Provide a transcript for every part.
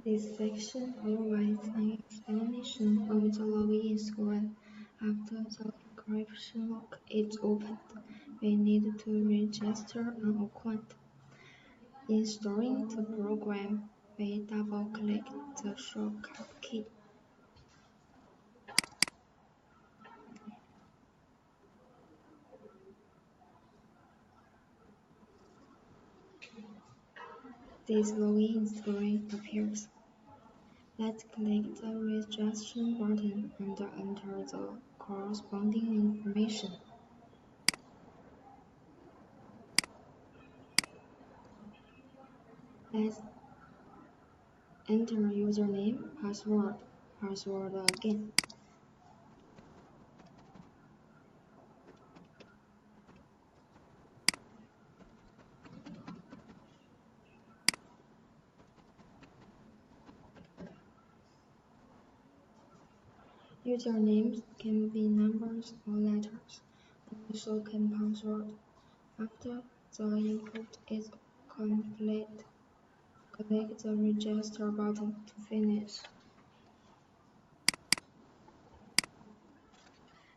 This section provides an explanation of the login screen. After the encryption lock is opened, we need to register an account. In starting the program, we double-click the shortcut key. This login screen appears. Let's click the registration button and enter the corresponding information. Let's enter username, password again. Usernames can be numbers or letters, and so can password. After the input is complete, click the register button to finish.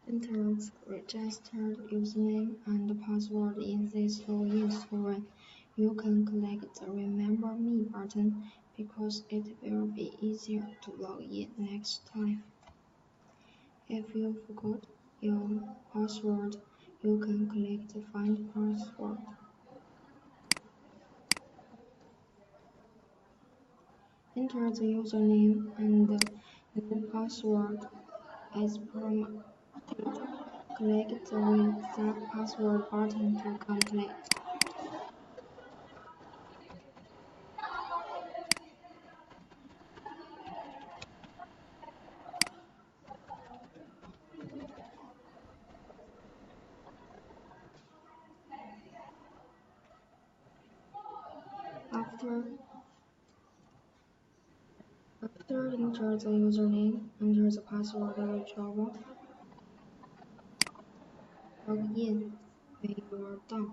Enter the registered username and password in this login screen. You can click the Remember Me button because it will be easier to log in next time. If you forgot your password, you can click the Find Password. Enter the username and the new password as prompted. Click the Reset Password button to complete. After enter the username, enter the password whichever. Log in when you are done.